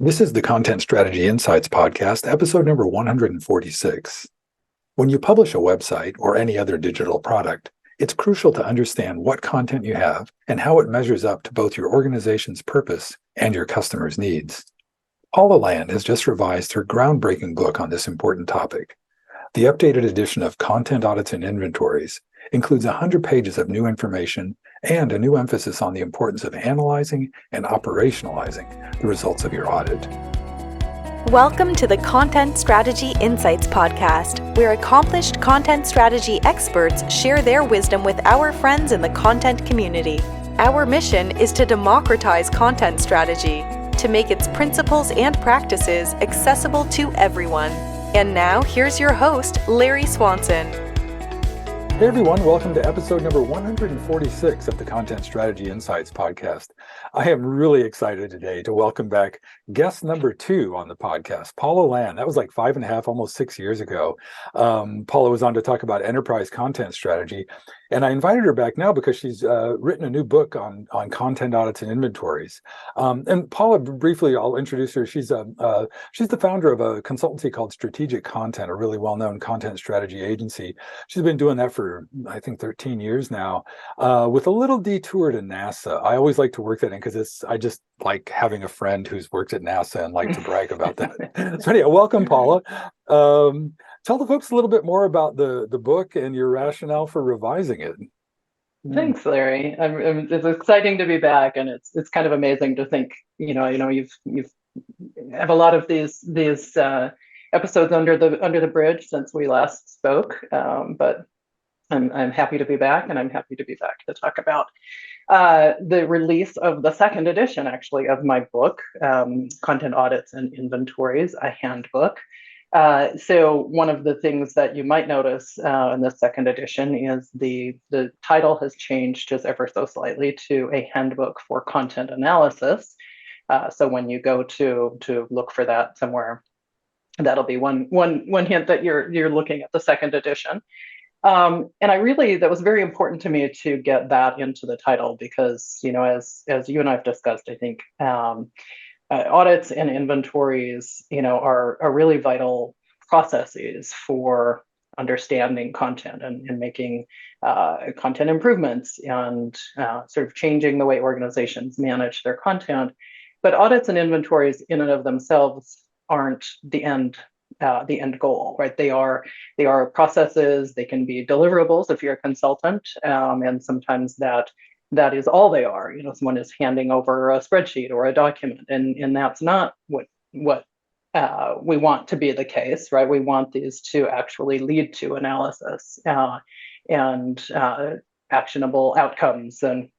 This is the Content Strategy Insights podcast, episode number 146. When you publish a website or any other digital product, it's crucial to understand what content you have and how it measures up to both your organization's purpose and your customers' needs. Paula Land has just revised her groundbreaking book on this important topic. The updated edition of Content Audits and Inventories includes 100 pages of new information and a new emphasis on the importance of analyzing and operationalizing the results of your audit. Welcome to the Content Strategy Insights podcast, where accomplished content strategy experts share their wisdom with our friends in the content community. Our mission is to democratize content strategy, to make its principles and practices accessible to everyone. And now, here's your host, Larry Swanson. Hey everyone, welcome to episode number 146 of the Content Strategy Insights podcast. I am really excited today to welcome back guest number 2 on the podcast, Paula Land. That was like 5.5, almost 6 years ago. Paula was on to talk about enterprise content strategy. And I invited her back now because she's written a new book on content audits and inventories. And Paula, briefly, I'll introduce her. She's the founder of a consultancy called Strategic Content, a really well-known content strategy agency. She's been doing that for, I think, 13 years now, with a little detour to NASA. I always like to work that in because I just like having a friend who's worked at NASA and like to brag about that. So anyway, welcome, Paula. Tell the folks a little bit more about the book and your rationale for revising it. Thanks, Larry. It's exciting to be back, and it's kind of amazing to think. You've have a lot of these episodes under the bridge since we last spoke. But I'm happy to be back, and I'm happy to be back to talk about the release of the second edition, actually, of my book, Content Audits and Inventories, a handbook. So one of the things that you might notice in the second edition is the title has changed just ever so slightly to a handbook for content analysis. So when you go to look for that somewhere, that'll be one hint that you're looking at the second edition. And that was very important to me to get that into the title because, as you and I've discussed, I think audits and inventories, are really vital processes for understanding content and making content improvements and sort of changing the way organizations manage their content. But audits and inventories in and of themselves aren't the end goal, right? They are processes. They can be deliverables if you're a consultant, and sometimes that is all they are. Someone is handing over a spreadsheet or a document, and that's not what we want to be the case, right? We want these to actually lead to analysis and actionable outcomes and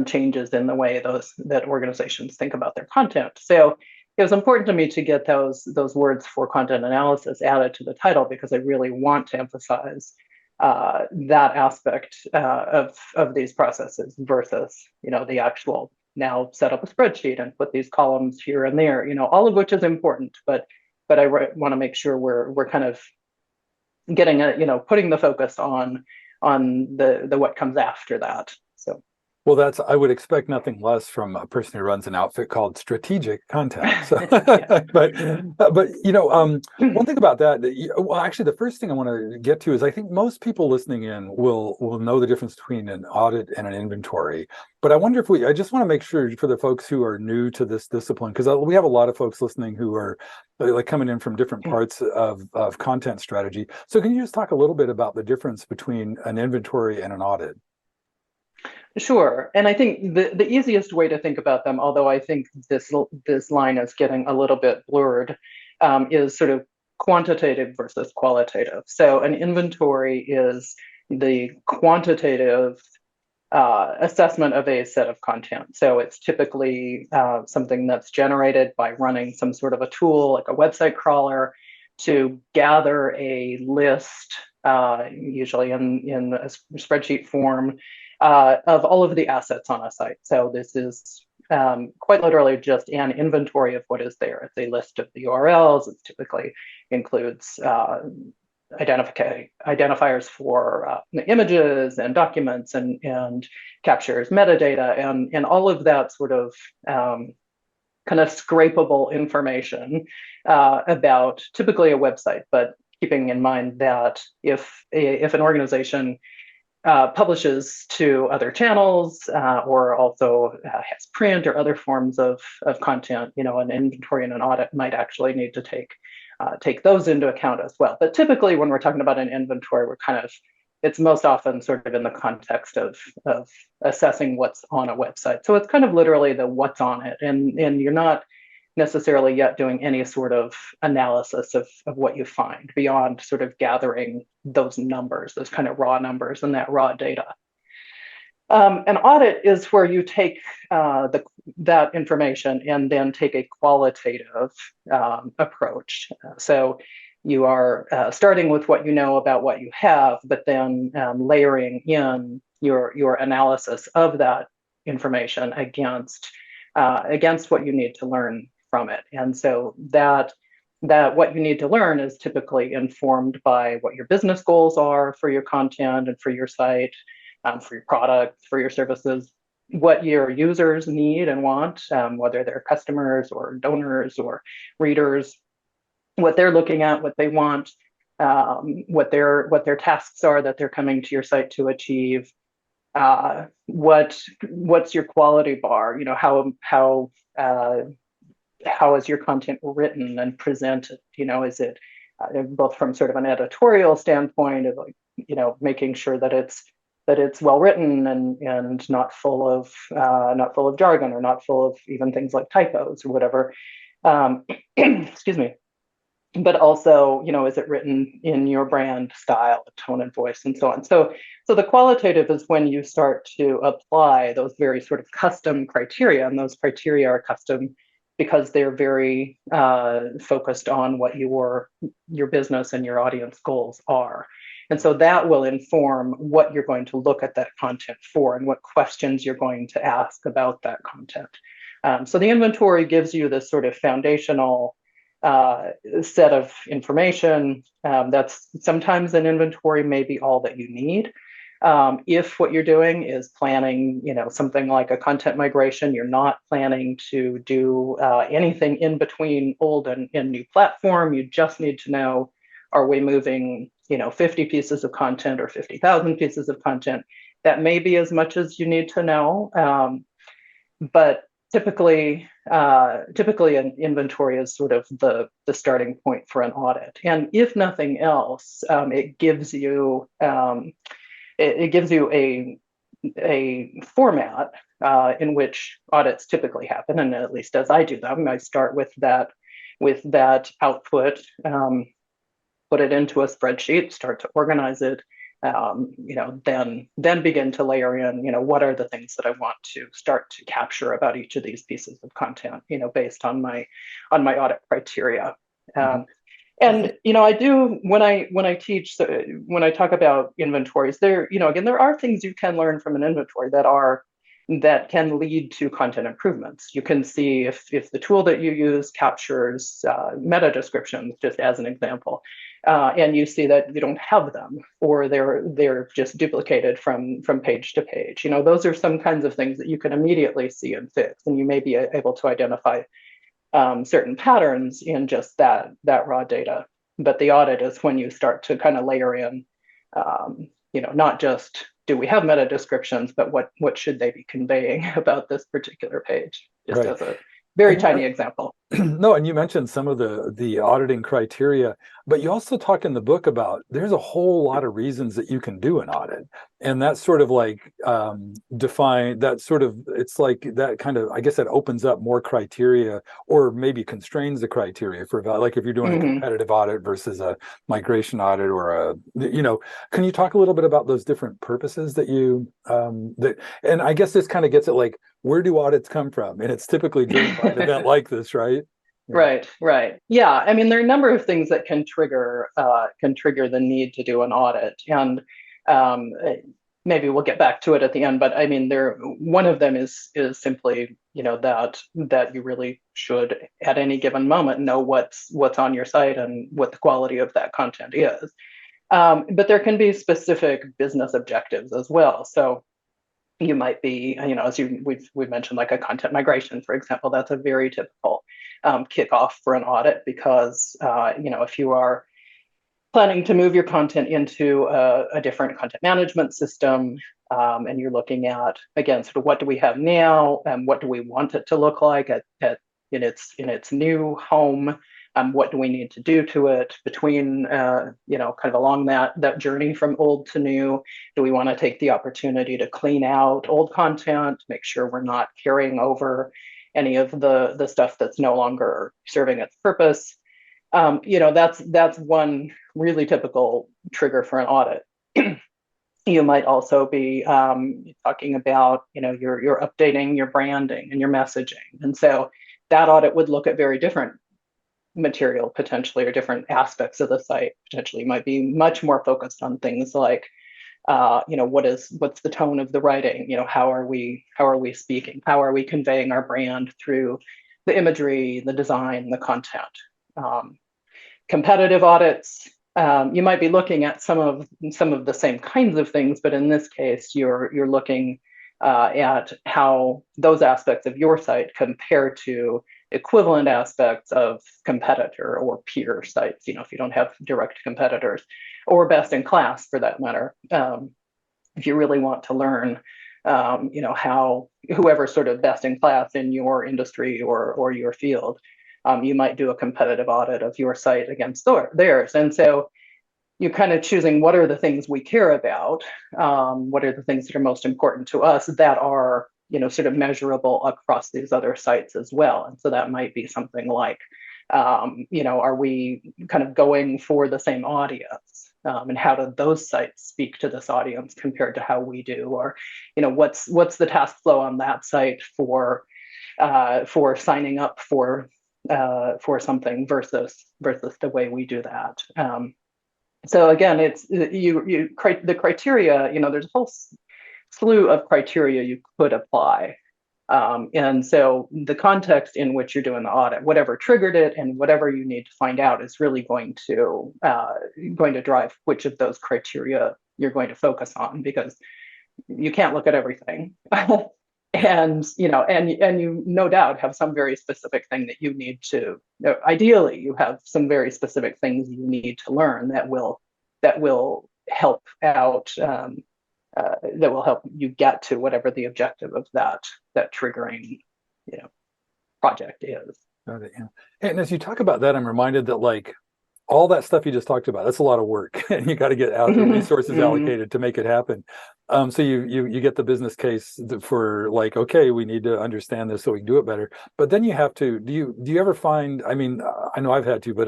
changes in the way that organizations think about their content. So it was important to me to get those words for content analysis added to the title because I really want to emphasize that aspect of these processes versus the actual now set up a spreadsheet and put these columns here and there, all of which is important, but I want to make sure we're kind of getting putting the focus on the what comes after that. So. Well, I would expect nothing less from a person who runs an outfit called Strategic Content. So, but one thing about that, well, actually, the first thing I want to get to is I think most people listening in will know the difference between an audit and an inventory. But I wonder I just want to make sure for the folks who are new to this discipline, because we have a lot of folks listening who are like coming in from different parts of content strategy. So can you just talk a little bit about the difference between an inventory and an audit? Sure. And I think the easiest way to think about them, although I think this line is getting a little bit blurred, is sort of quantitative versus qualitative. So an inventory is the quantitative assessment of a set of content. So it's typically something that's generated by running some sort of a tool like a website crawler to gather a list, usually in a spreadsheet form, of all of the assets on a site. So this is quite literally just an inventory of what is there. It's a list of the URLs. It typically includes identifiers for images and documents and captures metadata and all of that sort of kind of scrapable information about typically a website, but keeping in mind that if an organization publishes to other channels or also has print or other forms of content, an inventory and an audit might actually need to take those into account as well. But typically when we're talking about an inventory, it's most often sort of in the context of assessing what's on a website. So it's kind of literally the what's on it, and you're not necessarily yet doing any sort of analysis of what you find beyond sort of gathering those numbers, those kind of raw numbers and that raw data. An audit is where you take that information and then take a qualitative approach. So you are starting with what you know about what you have, but then layering in your analysis of that information against what you need to learn from it. And so that what you need to learn is typically informed by what your business goals are for your content and for your site, for your products, for your services, what your users need and want, whether they're customers or donors or readers, what they're looking at, what they want, what their tasks are that they're coming to your site to achieve. What's your quality bar? How is your content written and presented? Is it both from sort of an editorial standpoint of making sure that it's well written and not full of jargon or not full of even things like typos or whatever. Excuse me. But also, is it written in your brand style, tone and voice, and so on. So the qualitative is when you start to apply those very sort of custom criteria, and those criteria are custom because they're very focused on what your business and your audience goals are. And so that will inform what you're going to look at that content for and what questions you're going to ask about that content. So the inventory gives you this sort of foundational set of information. That's sometimes an inventory may be all that you need. If what you're doing is planning, something like a content migration, you're not planning to do anything in between old and new platform. You just need to know, are we moving, 50 pieces of content or 50,000 pieces of content? That may be as much as you need to know. But typically an inventory is sort of the starting point for an audit. And if nothing else, it gives you a format in which audits typically happen, and at least as I do them, I start with that output, put it into a spreadsheet, start to organize it, then begin to layer in, what are the things that I want to start to capture about each of these pieces of content, based on my audit criteria. And I do when I teach, when I talk about inventories, again, there are things you can learn from an inventory that can lead to content improvements. You can see if the tool that you use captures meta descriptions, just as an example, and you see that you don't have them, or they're just duplicated from page to page. Those are some kinds of things that you can immediately see and fix, and you may be able to identify certain patterns in just that raw data. But the audit is when you start to kind of layer in, not just do we have meta descriptions, but what should they be conveying about this particular page, just as a very tiny example. No, and you mentioned some of the auditing criteria, but you also talk in the book about there's a whole lot of reasons that you can do an audit. And that's sort of like it's like that kind of, I guess that opens up more criteria, or maybe constrains the criteria for, like if you're doing a competitive audit versus a migration audit, or can you talk a little bit about those different purposes that and I guess this kind of gets at like, where do audits come from? And it's typically driven by an event like this, right? Yeah. Right. Yeah. I mean, there are a number of things that can trigger the need to do an audit, and maybe we'll get back to it at the end. But I mean, one of them is simply that you really should at any given moment know what's on your site and what the quality of that content is. But there can be specific business objectives as well. So You might be, as we've mentioned, like a content migration, for example. That's a very typical kickoff for an audit because if you are planning to move your content into a different content management system, and you're looking at, again, sort of what do we have now and what do we want it to look like in its new home. What do we need to do to it between, kind of along that journey from old to new? Do we want to take the opportunity to clean out old content, make sure we're not carrying over any of the stuff that's no longer serving its purpose? That's one really typical trigger for an audit. You might also be talking about, you're updating your branding and your messaging, and so that audit would look at very different material potentially, or different aspects of the site potentially. Might be much more focused on things like, what's the tone of the writing? How are we speaking? How are we conveying our brand through the imagery, the design, the content? Competitive audits, you might be looking at some of the same kinds of things, but in this case, you're looking at how those aspects of your site compare to equivalent aspects of competitor or peer sites. If you don't have direct competitors, or best in class for that matter. If you really want to learn, how whoever's sort of best in class in your industry or your field. You might do a competitive audit of your site against theirs. And so you're kind of choosing what are the things we care about, what are the things that are most important to us that are, sort of measurable across these other sites as well. And so that might be something like, are we kind of going for the same audience? And how do those sites speak to this audience compared to how we do? Or, what's the task flow on that site for signing up for something versus the way we do that. So again, it's the criteria. There's a whole slew of criteria you could apply, and so the context in which you're doing the audit, whatever triggered it, and whatever you need to find out, is really going to drive which of those criteria you're going to focus on, because you can't look at everything. And you no doubt have some very specific thing that you need to, ideally you have some very specific things you need to learn that will help out, that will help you get to whatever the objective of that triggering project is. Got it, yeah. And as you talk about that, I'm reminded that, like, all that stuff you just talked about, that's a lot of work, and you got to get out the resources allocated to make it happen. So you get the business case for, like, okay, we need to understand this so we can do it better. But then you have to, do you ever find, I mean, I know I've had to, but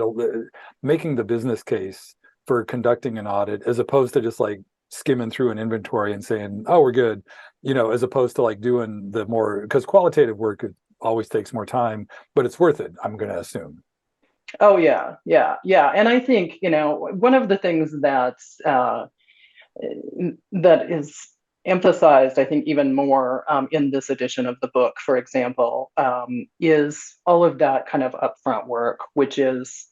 making the business case for conducting an audit, as opposed to just like skimming through an inventory and saying, oh, we're good, as opposed to like doing the more, because qualitative work always takes more time, but it's worth it, I'm going to assume. Oh yeah. And I think, one of the things that's that is emphasized, I think, even more in this edition of the book, for example, is all of that kind of upfront work, which is,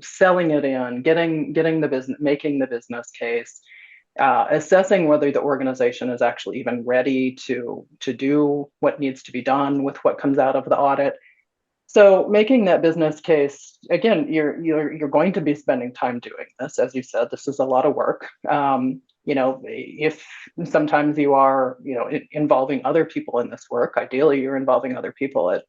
selling it in, getting the business, making the business case, assessing whether the organization is actually even ready to do what needs to be done with what comes out of the audit. So making that business case, again, you're going to be spending time doing this. As you said, this is a lot of work. If sometimes you are, involving other people in this work, ideally you're involving other people in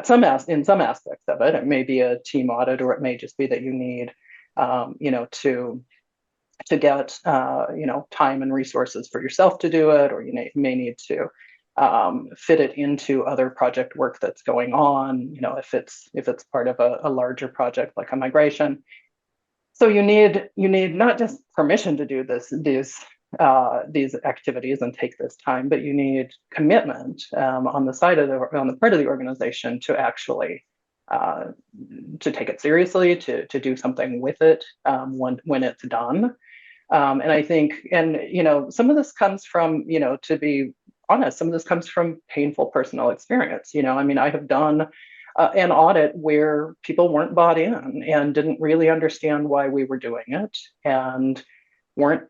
some aspects of it. It may be a team audit, or it may just be that you need, to get, time and resources for yourself to do it, or you may need to fit it into other project work that's going on, if it's part of a larger project like a migration. So you need not just permission to do these activities and take this time, but you need commitment on the part of the organization to actually to take it seriously, to do something with it when it's done. And I think, some of this comes from, to be honest, some of this comes from painful personal experience. I have done an audit where people weren't bought in and didn't really understand why we were doing it, and weren't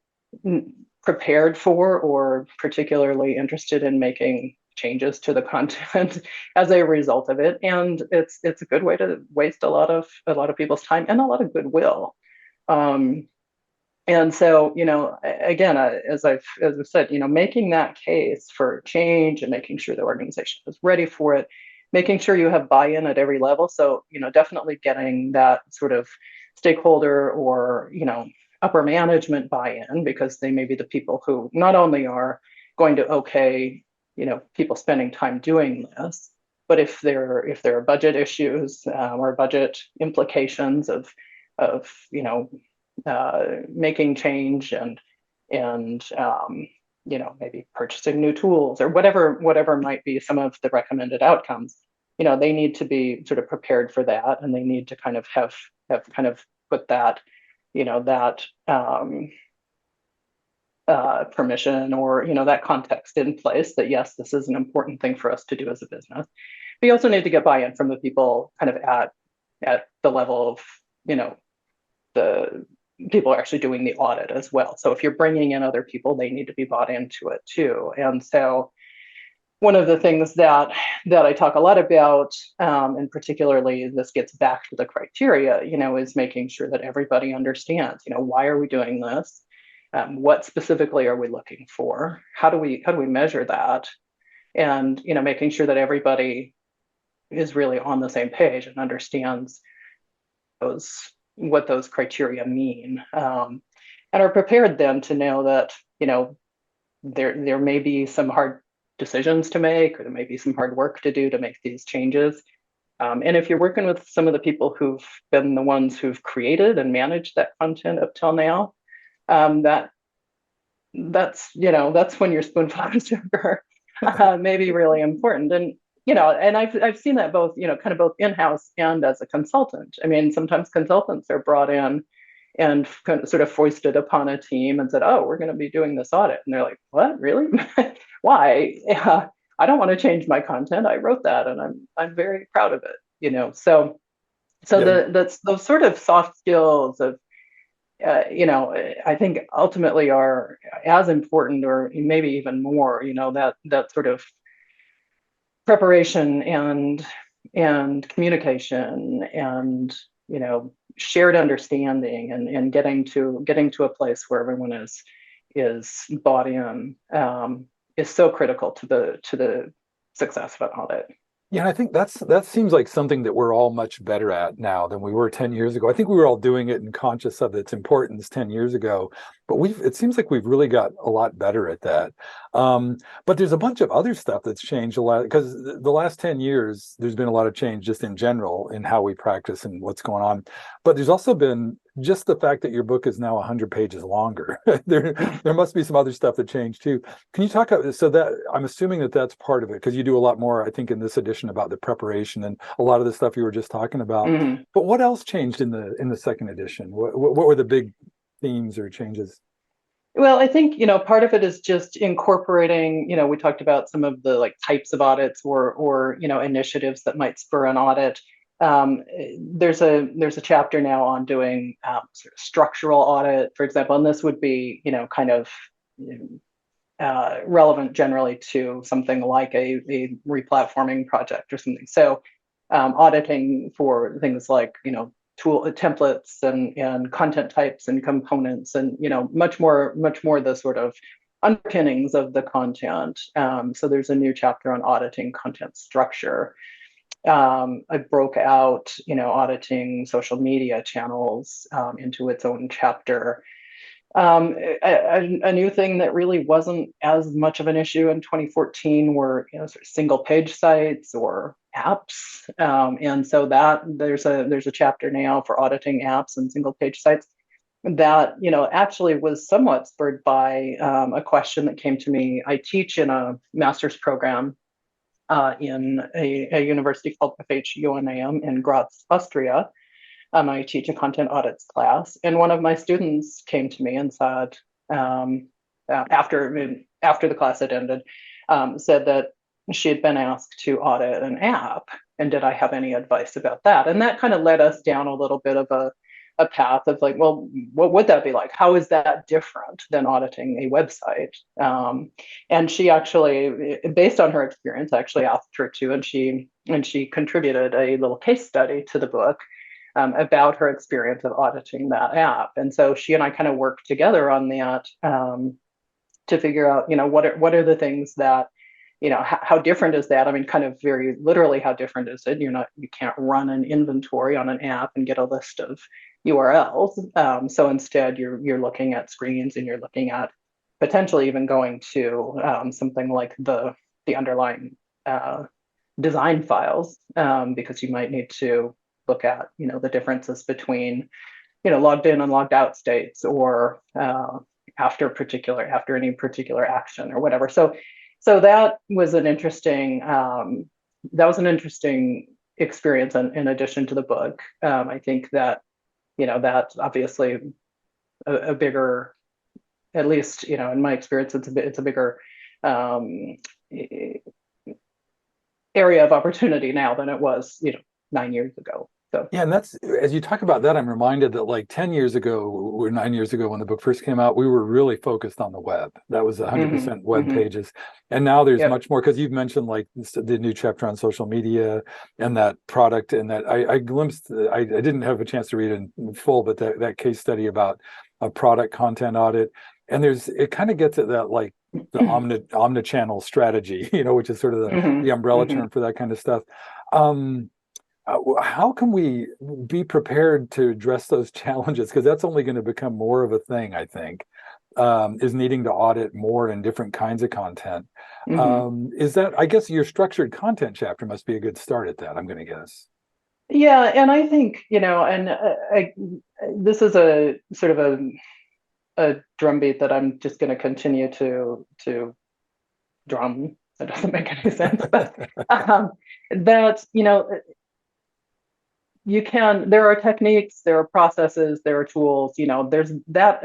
prepared for or particularly interested in making changes to the content as a result of it. And it's a good way to waste a lot of people's time and a lot of goodwill. And so, again, as I've said, making that case for change and making sure the organization is ready for it, making sure you have buy-in at every level. So, definitely getting that sort of stakeholder or, upper management buy-in, because they may be the people who not only are going to okay, people spending time doing this, but if there are budget issues or budget implications of making change and maybe purchasing new tools or whatever might be some of the recommended outcomes, they need to be sort of prepared for that, and they need to kind of have kind of put that that permission or that context in place that yes, this is an important thing for us to do as a business. But you also need to get buy-in from the people kind of at the level of the people are actually doing the audit as well. So if you're bringing in other people, they need to be bought into it too. And so one of the things that I talk a lot about, and particularly this gets back to the criteria, is making sure that everybody understands, why are we doing this? What specifically are we looking for? How do we measure that? And making sure that everybody is really on the same page and understands what those criteria mean, and are prepared then to know that there may be some hard decisions to make, or there may be some hard work to do to make these changes. And if you're working with some of the people who've been the ones who've created and managed that content up till now, that's when your spoonful of sugar may be really important. And and I've seen that both, kind of both in-house and as a consultant. I mean, sometimes consultants are brought in and kind of sort of foisted upon a team and said, "Oh, we're going to be doing this audit," and they're like, "What? Really? Why? I don't want to change my content. I wrote that, and I'm very proud of it." So yeah. That's those sort of soft skills of I think ultimately are as important, or maybe even more. That sort of preparation and communication and shared understanding and getting to a place where everyone is bought in is so critical to the success of an audit. Yeah, I think that seems like something that we're all much better at now than we were 10 years ago. I think we were all doing it and conscious of its importance 10 years ago, but it seems like we've really got a lot better at that. But there's a bunch of other stuff that's changed a lot, because the last 10 years, there's been a lot of change just in general in how we practice and what's going on. But there's also been just the fact that your book is now 100 pages longer. there must be some other stuff that changed too. Can you talk about, so that I'm assuming that that's part of it, because you do a lot more, I think, in this edition about the preparation and a lot of the stuff you were just talking about. Mm-hmm. But what else changed in the second edition? What were the big themes or changes? Well, I think, part of it is just incorporating, we talked about some of the types of audits or initiatives that might spur an audit. There's a chapter now on doing sort of structural audit, for example, and this would be, kind of relevant generally to something like a replatforming project or something. So auditing for things like, tool templates and content types and components and, much more the sort of underpinnings of the content. So there's a new chapter on auditing content structure. I broke out, auditing social media channels into its own chapter. A new thing that really wasn't as much of an issue in 2014 were, sort of single page sites or apps. And so that there's a chapter now for auditing apps and single page sites that, actually was somewhat spurred by a question that came to me. I teach in a master's program in a university called FH-UNAM in Graz, Austria. I teach a content audits class, and one of my students came to me and said, after the class had ended, said that she had been asked to audit an app, and did I have any advice about that? And that kind of led us down a little bit of a path of like, well, what would that be like? How is that different than auditing a website? And she actually, based on her experience, I actually asked her to, and she contributed a little case study to the book about her experience of auditing that app. And so she and I kind of worked together on that to figure out, what are the things that, how different is that? I mean, kind of very literally, how different is it? You can't run an inventory on an app and get a list of URLs. So instead, you're looking at screens, and you're looking at potentially even going to something like the underlying design files, because you might need to look at the differences between logged in and logged out states, or after any particular action or whatever. So that was an interesting experience in addition to the book. I think that that's obviously a bigger, at least in my experience, it's a bigger area of opportunity now than it was 9 years ago. So Yeah, and that's, as you talk about that, I'm reminded that like 10 years ago or 9 years ago when the book first came out, we were really focused on the web. That was 100% web pages. And now there's much more, because you've mentioned like the new chapter on social media and that product, and that I glimpsed, I didn't have a chance to read it in full, but that case study about a product content audit. And it kind of gets at that, like the omni-channel strategy, which is sort of the umbrella term for that kind of stuff. How can we be prepared to address those challenges? Because that's only going to become more of a thing, I think, is needing to audit more and different kinds of content. Is that, I guess your structured content chapter must be a good start at that, I'm going to guess. Yeah, and I think, this is a sort of a drumbeat that I'm just going to continue to drum. That doesn't make any sense, but that, there are techniques, there are processes, there are tools, there's that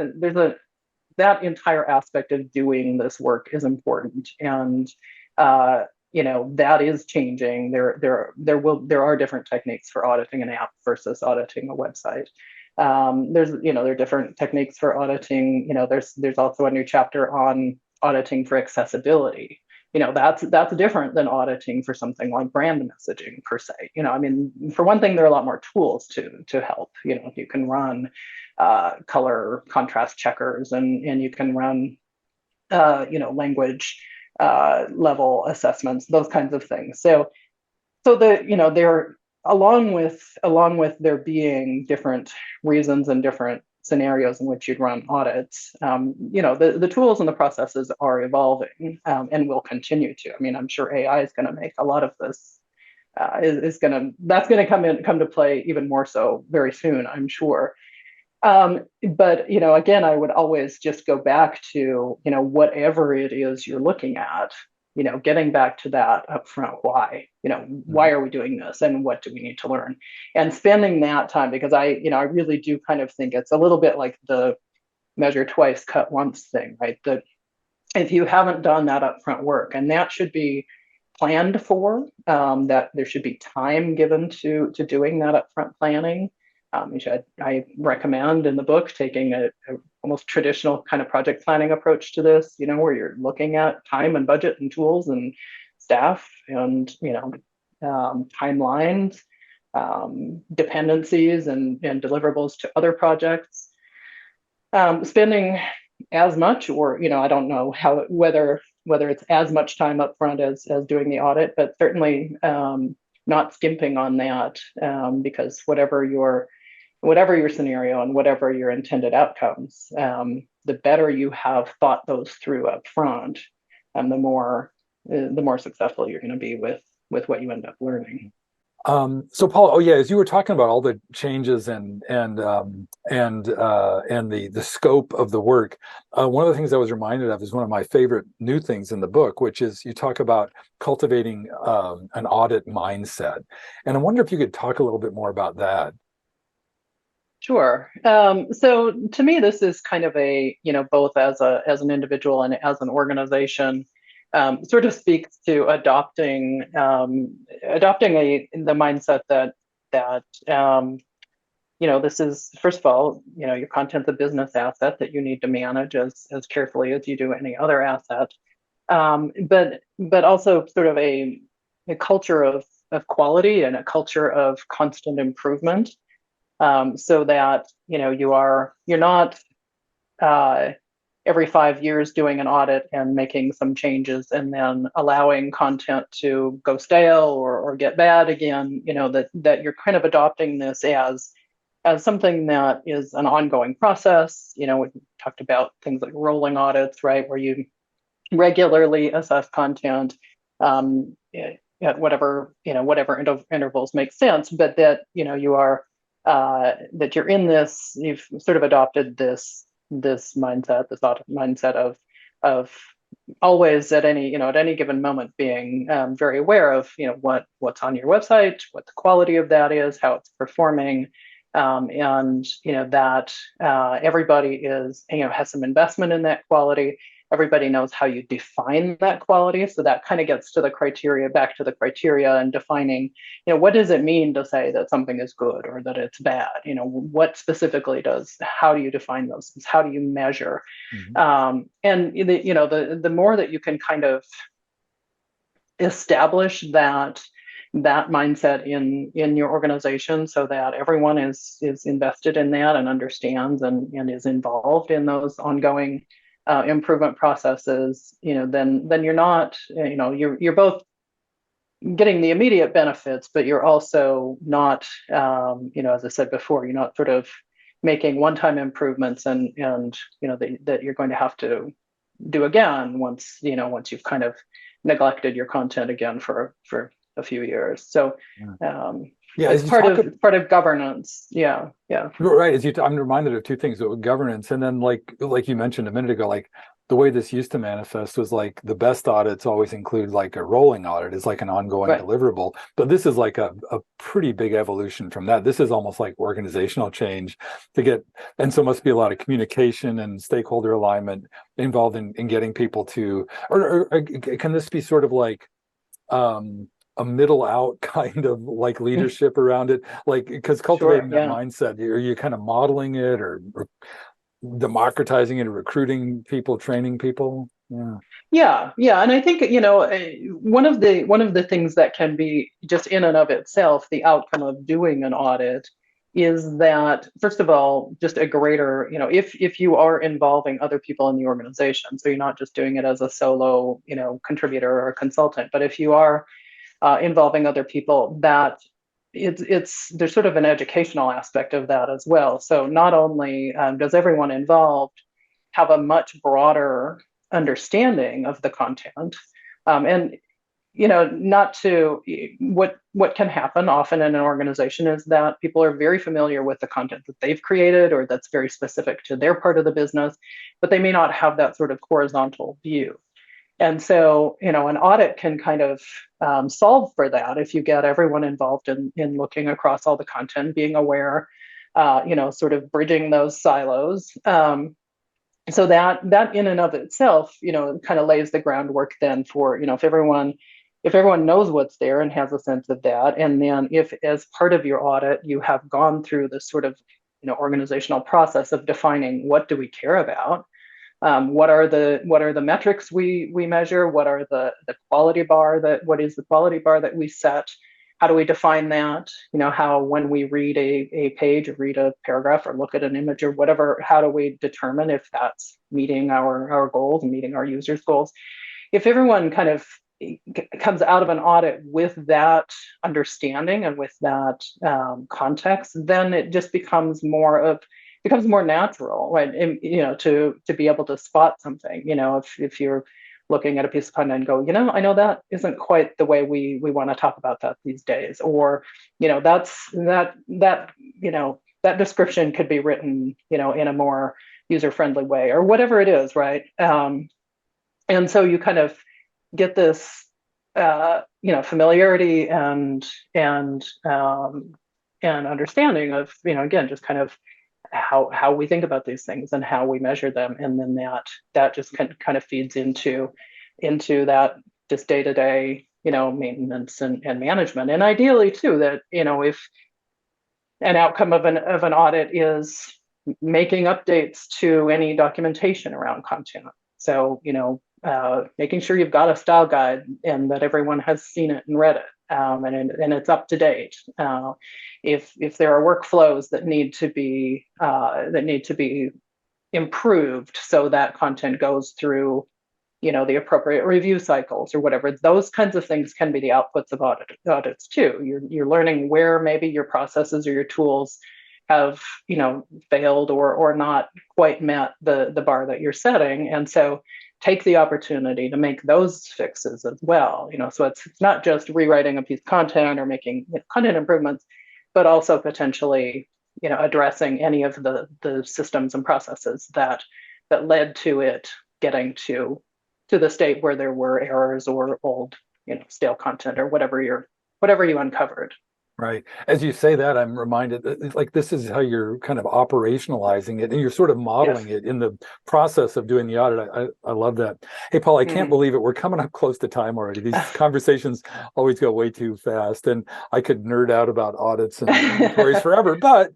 entire aspect of doing this work is important. And, that is changing. There are different techniques for auditing an app versus auditing a website. There are different techniques for auditing. There's also a new chapter on auditing for accessibility. That's different than auditing for something like brand messaging per se. I mean, for one thing, there are a lot more tools to help. You can run color contrast checkers, and you can run language level assessments, those kinds of things. So there, along with there being different reasons and different scenarios in which you'd run audits, the tools and the processes are evolving, and will continue to. I mean, I'm sure AI is going to make a lot of this, that's going to come to play even more so very soon, I'm sure. But again, I would always just go back to whatever it is you're looking at, getting back to that upfront why. Why are we doing this, and what do we need to learn, and spending that time, because I really do kind of think it's a little bit like the measure twice, cut once thing, right? That if you haven't done that upfront work, and that should be planned for, that there should be time given to doing that upfront planning. I recommend in the book taking a almost traditional kind of project planning approach to this, where you're looking at time and budget and tools and staff and, timelines, dependencies and deliverables to other projects. Spending as much, or, I don't know whether it's as much time up front as doing the audit, but certainly not skimping on that, because whatever your scenario and whatever your intended outcomes, the better you have thought those through up front, and the more successful you're going to be with what you end up learning. So Paula, as you were talking about all the changes and the scope of the work, one of the things I was reminded of is one of my favorite new things in the book, which is you talk about cultivating an audit mindset. And I wonder if you could talk a little bit more about that. Sure. So to me, this is kind of a, both as an individual and as an organization, sort of speaks to adopting the mindset that this is, first of all, your content's a business asset that you need to manage as carefully as you do any other asset. But also sort of a culture of quality and a culture of constant improvement, so that you're not every 5 years doing an audit and making some changes and then allowing content to go stale or get bad again. That you're kind of adopting this as something that is an ongoing process. We talked about things like rolling audits, right, where you regularly assess content, at whatever intervals make sense, but that you are that you're in this. You've sort of adopted this mindset, this audit mindset of always at any given moment being very aware of what's on your website, what the quality of that is, how it's performing, and that everybody has some investment in that quality. Everybody knows how you define that quality. So that kind of gets to back to the criteria and defining, what does it mean to say that something is good or that it's bad? What specifically how do you define those things? How do you measure? And the more that you can kind of establish that mindset in your organization, so that everyone is invested in that and understands and is involved in those ongoing improvement processes, then you're not, you're both getting the immediate benefits, but you're also not, as I said before, you're not sort of making one-time improvements and that you're going to have to do again once you've kind of neglected your content again for a few years. So it's part of governance. Yeah. Right. I'm reminded of two things: governance, and then like you mentioned a minute ago, like the way this used to manifest was like the best audits always include like a rolling audit. It's like an ongoing deliverable. But this is like a pretty big evolution from that. This is almost like organizational change and so must be a lot of communication and stakeholder alignment involved in getting people to, or can this be sort of like a middle out kind of like leadership around it, like, because cultivating that mindset, are you kind of modeling it or democratizing it, or recruiting people, training people? Yeah. And I think one of the things that can be just in and of itself the outcome of doing an audit is that, first of all, just a greater, if you are involving other people in the organization, so you're not just doing it as a solo contributor or consultant, but if you are involving other people, that there's sort of an educational aspect of that as well. So not only does everyone involved have a much broader understanding of the content, and not to what can happen often in an organization is that people are very familiar with the content that they've created or that's very specific to their part of the business, but they may not have that sort of horizontal view. And so, an audit can kind of solve for that if you get everyone involved in looking across all the content, being aware, sort of bridging those silos. So that in and of itself, kind of lays the groundwork then for, if everyone knows what's there and has a sense of that, and then if as part of your audit you have gone through this sort of organizational process of defining what do we care about. What are the metrics we measure? What is the quality bar that we set? How do we define that? How, when we read a page or read a paragraph or look at an image or whatever, how do we determine if that's meeting our goals and meeting our users' goals? If everyone kind of comes out of an audit with that understanding and with that context, then it just becomes more natural, right? And, to be able to spot something, if you're looking at a piece of content and go, I know that isn't quite the way we want to talk about that these days, or, that's that description could be written, in a more user-friendly way, or whatever it is, right? And so you kind of get this, familiarity and understanding of, again, just kind of how we think about these things and how we measure them, and then that just kind of feeds into that just day-to-day maintenance and management. And ideally too, that an outcome of an audit is making updates to any documentation around content. So, making sure you've got a style guide and that everyone has seen it and read it, and it's up to date. If there are workflows that need to be improved so that content goes through the appropriate review cycles or whatever, those kinds of things can be the outputs of audits too. You're learning where maybe your processes or your tools have failed or not quite met the bar that you're setting, and so take the opportunity to make those fixes as well. So it's not just rewriting a piece of content or making content improvements, but also potentially addressing any of the systems and processes that led to it getting to the state where there were errors or old stale content or whatever you uncovered. Right. As you say that, I'm reminded that like this is how you're kind of operationalizing it, and you're sort of modeling it in the process of doing the audit. I love that. Hey, Paul, I can't believe it. We're coming up close to time already. These conversations always go way too fast, and I could nerd out about audits and inventories forever. But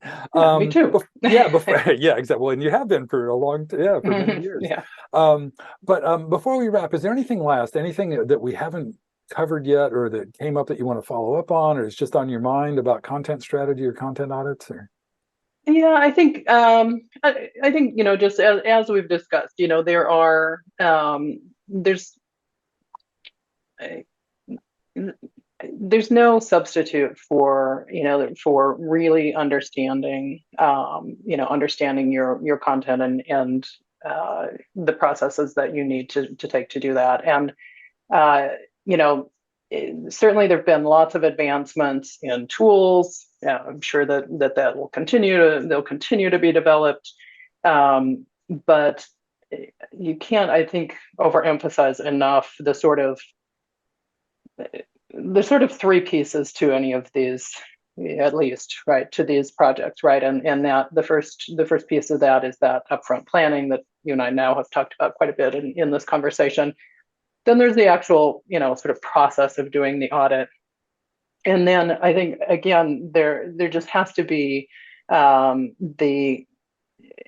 me too. Yeah, exactly. Well, and you have been for a long, for many years. Yeah. But before we wrap, is there anything that we haven't covered yet, or that came up that you want to follow up on, or is just on your mind about content strategy or content audits? Or yeah, I think just as we've discussed, there are there's no substitute for really understanding understanding your content and the processes that you need to take to do that. And certainly there have been lots of advancements in tools. I'm sure that will they'll continue to be developed. But you can't, I think, overemphasize enough the sort of three pieces to any of these, at least, right, to these projects, right? And that the first piece of that is that upfront planning that you and I now have talked about quite a bit in this conversation. Then there's the actual, sort of process of doing the audit. And then I think, again, there just has to be an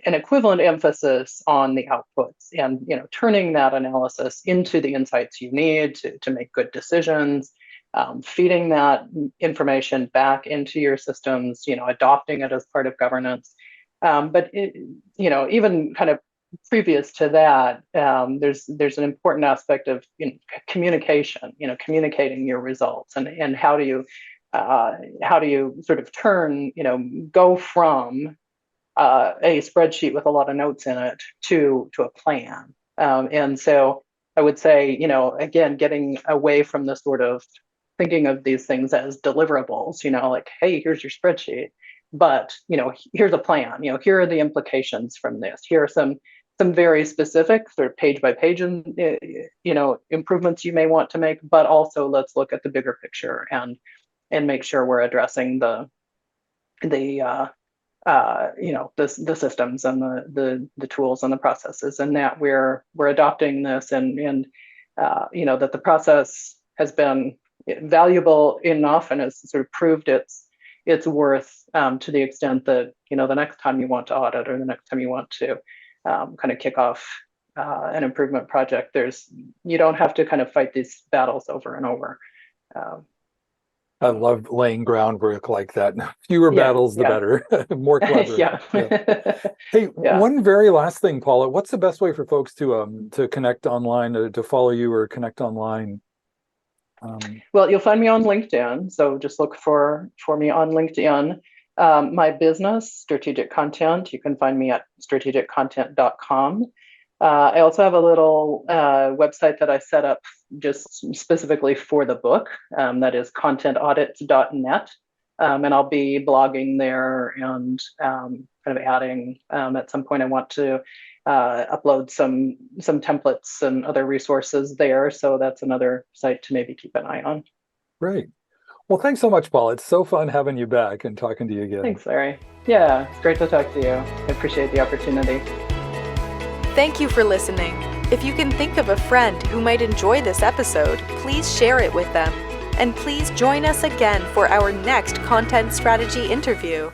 equivalent emphasis on the outputs and, turning that analysis into the insights you need to make good decisions, feeding that information back into your systems, adopting it as part of governance. But even kind of previous to that, there's an important aspect of communication, communicating your results, and how do you sort of turn, go from a spreadsheet with a lot of notes in it to a plan. And so I would say, again, getting away from the sort of thinking of these things as deliverables, like, hey, here's your spreadsheet, but here's a plan. Here are the implications from this. Here are some very specific sort of page by page improvements you may want to make, but also let's look at the bigger picture and make sure we're addressing the systems and the tools and the processes, and that we're adopting this and that the process has been valuable enough and has sort of proved its worth to the extent that the next time you want to audit or the next time you want to kind of kick off an improvement project, you don't have to kind of fight these battles over and over. I love laying groundwork like that. Fewer battles, the better. More clever. Hey, one very last thing, Paula. What's the best way for folks to connect online, to follow you or connect online? Well, you'll find me on LinkedIn. So just look for me on LinkedIn. My business, Strategic Content, you can find me at strategiccontent.com. I also have a little website that I set up just specifically for the book, that is contentaudits.net. And I'll be blogging there and kind of adding, at some point I want to upload some templates and other resources there. So that's another site to maybe keep an eye on. Great. Well, thanks so much, Paul. It's so fun having you back and talking to you again. Thanks, Larry. Yeah, it's great to talk to you. I appreciate the opportunity. Thank you for listening. If you can think of a friend who might enjoy this episode, please share it with them. And please join us again for our next content strategy interview.